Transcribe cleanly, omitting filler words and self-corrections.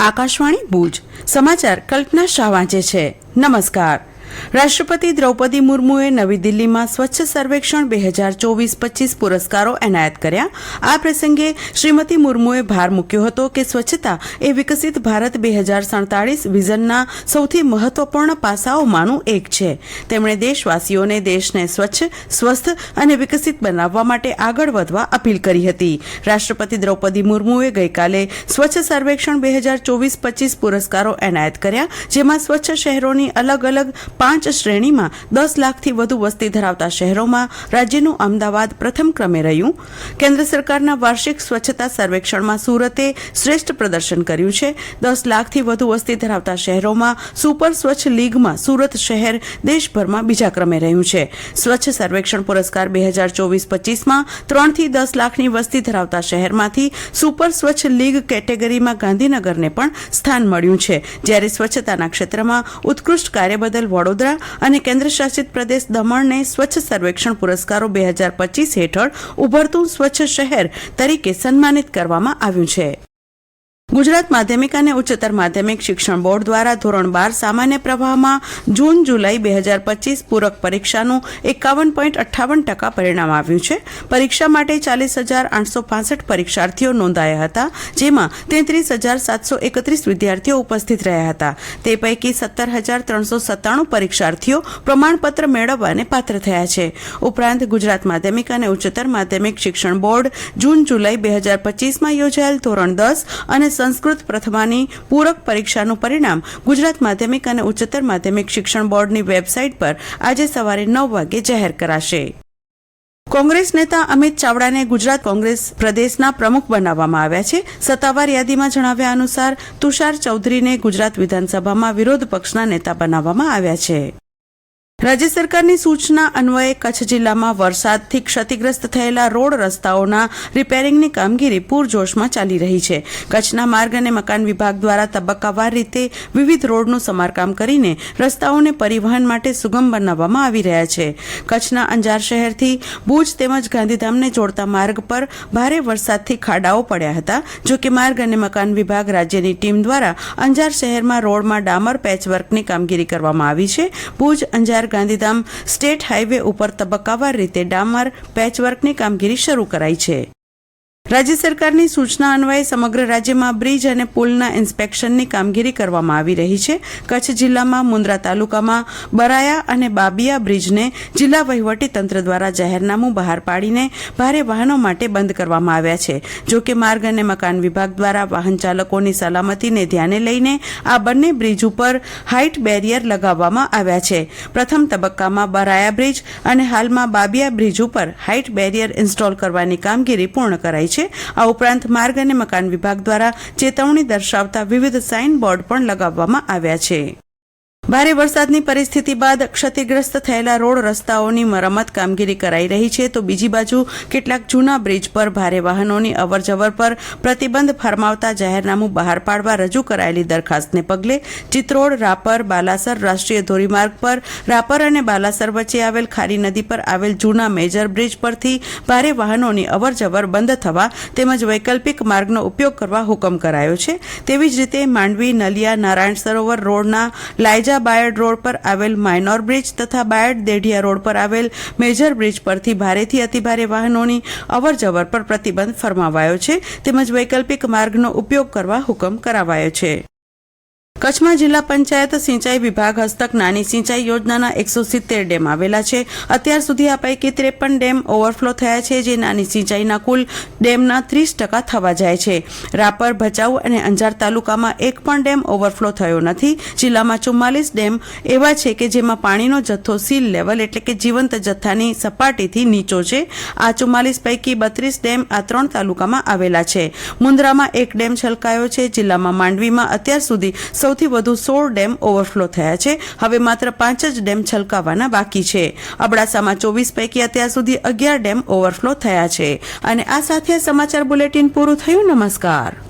આકાશવાણી ભુજ સમાચાર કલ્પના શાહ વાંચે છે. નમસ્કાર. રાષ્ટ્રપતિ દ્રૌપદી મુર્મુએ નવી દિલ્હીમાં સ્વચ્છ સર્વેક્ષણ 2024-25 પુરસ્કારો એનાયત કર્યા. આ પ્રસંગે શ્રીમતી મુર્મુએ ભાર મૂક્યો હતો કે સ્વચ્છતા એ વિકસિત ભારત 2047 વિઝનના સૌથી મહત્વપૂર્ણ પાસાઓમાંનું એક છે. તેમણે દેશવાસીઓને દેશને સ્વચ્છ, સ્વસ્થ અને વિકસિત બનાવવા માટે આગળ વધવા અપીલ કરી હતી. રાષ્ટ્રપતિ દ્રૌપદી મુર્મુએ ગઈકાલે સ્વચ્છ સર્વેક્ષણ 2024-25 પુરસ્કારો એનાયત કર્યા, જેમાં સ્વચ્છ શહેરોની અલગ અલગ 5 શ્રેણીમાં 10 લાખથી વધુ વસ્તી ધરાવતા શહેરોમાં રાજ્યનું અમદાવાદ પ્રથમ ક્રમે રહ્યું. કેન્દ્ર સરકારના વાર્ષિક સ્વચ્છતા સર્વેક્ષણમાં સુરતે શ્રેષ્ઠ પ્રદર્શન કર્યું છે. 10 લાખથી વધુ વસ્તી ધરાવતા શહેરોમાં સુપર સ્વચ્છ લીગમાં સુરત શહેર દેશભરમાં બીજા ક્રમે રહ્યું છે. સ્વચ્છ સર્વેક્ષણ પુરસ્કાર 2024-25માં 3 થી 10 લાખની વસ્તી ધરાવતા શહેરમાંથી સુપર સ્વચ્છ લીગ કેટેગરીમાં ગાંધીનગરને પણ સ્થાન મળ્યું છે, જ્યારે સ્વચ્છતાના ક્ષેત્રમાં ઉત્કૃષ્ટ કાર્ય બદલ વડોદરા અને કેન્દ્ર શાસિત પ્રદેશ દમણને સ્વચ્છ સર્વેક્ષણ પુરસ્કારો 2025 હેઠળ ઉભરતું સ્વચ્છ શહેર તરીકે સન્માનિત કરવામાં આવ્યું છે. ગુજરાત માધ્યમિક અને ઉચ્ચતર માધ્યમિક શિક્ષણ બોર્ડ દ્વારા ધોરણ 12 સામાન્ય પ્રવાહમાં જૂન-જુલાઈ 2025 પૂરક પરીક્ષાનું 51.58% પરિણામ આવ્યું છે. પરીક્ષા માટે 40,865 પરીક્ષાર્થીઓ નોંધાયા હતા, જેમાં 33,731 વિદ્યાર્થીઓ ઉપસ્થિત રહ્યા હતા. તે પૈકી 17,397 પરીક્ષાર્થીઓ પ્રમાણપત્ર મેળવવાને પાત્ર થયા છે. ઉપરાંત ગુજરાત માધ્યમિક અને ઉચ્ચતર માધ્યમિક શિક્ષણ બોર્ડ જૂન-જુલાઈ 2025માં યોજાયેલ ધોરણ 10 અને સંસ્કૃત પ્રથમાની પૂરક પરીક્ષાનું પરિણામ ગુજરાત માધ્યમિક અને ઉચ્ચતર માધ્યમિક શિક્ષણ બોર્ડની વેબસાઇટ પર આજે સવારે 9 વાગે જાહેર કરાશે. કોંગ્રેસ નેતા અમિત ચાવડાને ગુજરાત કોંગ્રેસ પ્રદેશના પ્રમુખ બનાવવામાં આવ્યા છે. સત્તાવાર યાદીમાં જણાવ્યા અનુસાર તુષાર ચૌધરીને ગુજરાત વિધાનસભામાં વિરોધ પક્ષના નેતા બનાવવામાં આવ્યા છે. રાજ્ય સરકારની સૂચના અન્વયે કચ્છ જિલ્લામાં વરસાદથી ક્ષતિગ્રસ્ત થયેલા રોડ રસ્તાઓના રિપેરિંગની કામગીરી પૂરજોશમાં ચાલી રહી છે. કચ્છના માર્ગ અને મકાન વિભાગ દ્વારા તબક્કાવાર રીતે વિવિધ રોડનું સમારકામ કરીને રસ્તાઓને પરિવહન માટે સુગમ બનાવવામાં આવી રહ્યા છે. કચ્છના અંજાર શહેરથી ભુજ તેમજ ગાંધીધામને જોડતા માર્ગ પર ભારે વરસાદથી ખાડાઓ પડ્યા હતા. જોકે માર્ગ અને મકાન વિભાગ રાજ્યની ટીમ દ્વારા અંજાર શહેરમાં રોડમાં ડામર પેચવર્કની કામગીરી કરવામાં આવી છે. ભુજ અંજાર ગાંધીધામ સ્ટેટ હાઈવે ઉપર તબક્કાવાર રીતે ડામર પેચવર્કની કામગીરી શરૂ કરાઈ છે. રાજ્ય સરકારની સૂચના અન્વયે સમગ્ર રાજ્યમાં બ્રિજ અને પુલના ઇન્સ્પેક્શનની કામગીરી કરવામાં આવી રહી છે. કચ્છ જિલ્લામાં મુન્દ્રા તાલુકામાં બરાયા અને બાબિયા બ્રિજને જિલ્લા વહીવટી તંત્ર દ્વારા જાહેરનામું બહાર પાડીને ભારે વાહનો માટે બંધ કરવામાં આવ્યા છે. જોકે માર્ગ અને મકાન વિભાગ દ્વારા વાહન ચાલકોની સલામતીને ધ્યાને લઈને આ બંને બ્રિજ ઉપર હાઇટ બેરિયર લગાવવામાં આવ્યા છે. પ્રથમ તબક્કામાં બરાયા બ્રિજ અને હાલમાં બાબિયા બ્રિજ ઉપર હાઇટ બેરિયર ઇન્સ્ટોલ કરવાની કામગીરી પૂર્ણ કરાઈ છે. આ ઉપરાંત માર્ગ અને મકાન વિભાગ દ્વારા ચેતવણી દર્શાવતા વિવિધ સાઇન બોર્ડ પણ લગાવવામાં આવ્યા છે. ભારે વરસાદની પરિસ્થિતિ બાદ ક્ષતિગ્રસ્ત થયેલા રોડ રસ્તાઓની મરમ્મત કામગીરી કરાઈ રહી છે, તો બીજી બાજુ કેટલાક જૂના બ્રિજ પર ભારે વાહનોની અવરજવર પર પ્રતિબંધ ફરમાવતા જાહેરનામું બહાર પાડવા રજૂ કરાયેલી દરખાસ્તને પગલે ચિત્રોડ, રાપર, બાલાસર રાષ્ટ્રીય ધોરીમાર્ગ પર રાપર અને બાલાસર વચ્ચે આવેલ ખારી નદી પર આવેલ જૂના મેજર બ્રિજ પરથી ભારે વાહનોની અવરજવર બંધ થવા તેમજ વૈકલ્પિક માર્ગનો ઉપયોગ કરવા હુકમ કરાયો છે. તેવી જ રીતે માંડવી, નલિયા, નારાયણ સરોવર રોડના લાયજા બાયડ રોડ પર આવેલ માઇનોર બ્રિજ તથા બાયડ દેઢિયા રોડ પર આવેલ મેજર બ્રિજ પરથી ભારેથી અતિભારે વાહનોની અવરજવર પર પ્રતિબંધ ફરમાવાયો છે, તેમજ વૈકલ્પિક માર્ગનો ઉપયોગ કરવા હુકમ કરાવાયો છે. કચ્છમાં જિલ્લા પંચાયત સિંચાઈ વિભાગ હસ્તક નાની સિંચાઈ યોજનાના 170 ડેમ આવેલા છે. અત્યાર સુધી આ પૈકી 53 ડેમ ઓવરફ્લો થયા છે, જે નાની સિંચાઈના કુલ ડેમના 30% થવા જાય છે. રાપર, ભચાઉ અને અંજાર તાલુકામાં એક પણ ડેમ ઓવરફ્લો થયો નથી. જિલ્લામાં 44 ડેમ એવા છે કે જેમાં પાણીનો જથ્થો સીલ લેવલ એટલે કે જીવંત જથ્થાની સપાટીથી નીચો છે. આ 44 પૈકી 32 ડેમ આ 3 તાલુકામાં આવેલા છે. મુન્દ્રામાં એક ડેમ છલકાયો છે. જિલ્લામાં માંડવીમાં અત્યાર સુધી સૌથી વધુ 16 ડેમ ઓવરફ્લો થયા છે. હવે માત્ર 5 જ ડેમ છલકાવાના બાકી છે. અબડાસામાં 24 પૈકી અત્યાર સુધી 11 ડેમ ઓવરફ્લો થયા છે. અને આ સાથે સમાચાર બુલેટિન પૂરું થયું. નમસ્કાર.